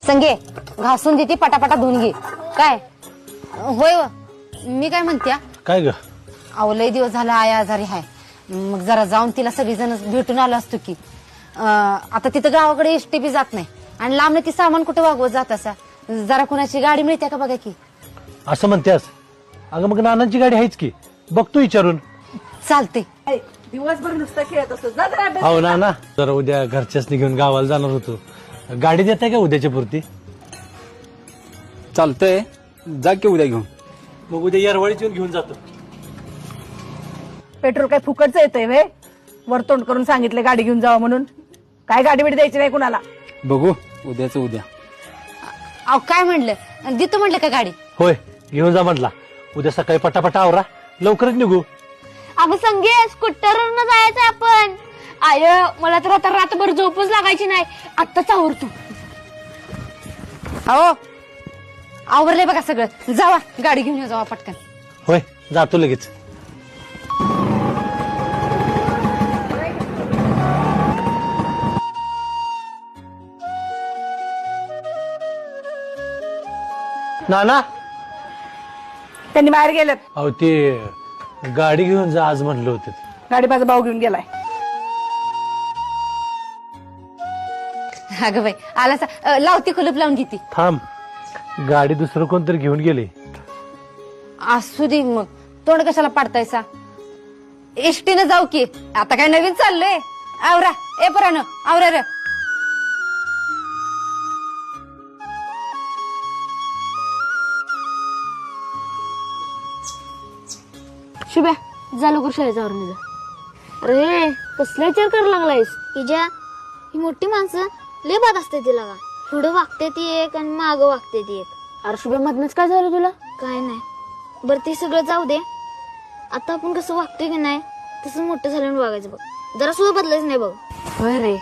संगे घासून देते पटापटा धुवून घे काय होय व. मी काय म्हणत्या काय ग अहो लय दिवस झाला आया आजारी हाय मग जरा जाऊन तिला सगळीजण भेटून आलो असतो की आता तिथं गावाकडे एसटी बी जात नाही आणि लांब ती सामान कुठं वागवत जात असा जरा कुणाची गाडी मिळते का बघा की असं म्हणतेस अगं मग नानांची गाडी आहेच की बघतो विचारून चालते दिवसभर नुसतं खेळत असतो जा जरा अभ्यास हो ना जरा उद्या घरच्याच घेऊन गावाला जाणार होतो गाडी देताय का उद्याच्या पुरती चालतंय जा की उद्या घेऊन मग उद्या येरवळीत येऊन घेऊन जातो पेट्रोल काय फुकटचं येतंय वे वरतोंड करून सांगितले गाडी घेऊन जावं म्हणून काय गाडी बिडी द्यायची नाही कुणाला बघू उद्याच उद्या अहो काय म्हणलं देतो म्हणलं का गाडी होय घेऊन जा म्हटला उद्या सकाळी पटापटा आवरा लवकरच निघू अगं संगे स्कूटरवरनं जायचं आपण आय मला तर आता रात्रभर झोपच लागायची नाही आत्ताच आवरतो अहो आवरले बघा सगळं जावा गाडी घेऊन जावा पटकन होय जातो लगेच नाना त्यांनी बाहेर गेलेत अहो ते गाडी घेऊन जा आज म्हणलं होतं गाडी माझा भाऊ घेऊन गेलाय अगं बाई आला लावती कुलूप लावून घेते थांब गाडी दुसरं कोणतरी घेऊन गेले असू दे मग तोंड कशाला पाडतायसा एसटीनं जाऊ की आता काय नवीन चाललंय आवरा ए परानं आवरा रे शुभ्या जा लवकर शाळेचा आवरून जा अरे कसला विचार करायला लागलायस इजा ही मोठी माणसं लय बाद असते तिला का पुढं वागते ती एक आणि मागं वागते ती एक अरे शुभ्या मधनच काय झालं तुला काय नाही बरं ते सगळं जाऊ दे आता आपण कसं वागतोय की नाही तसं मोठं झाल्यावर वागायचं बघ जरा सुद्धा बदलायचं नाही बघ होय रे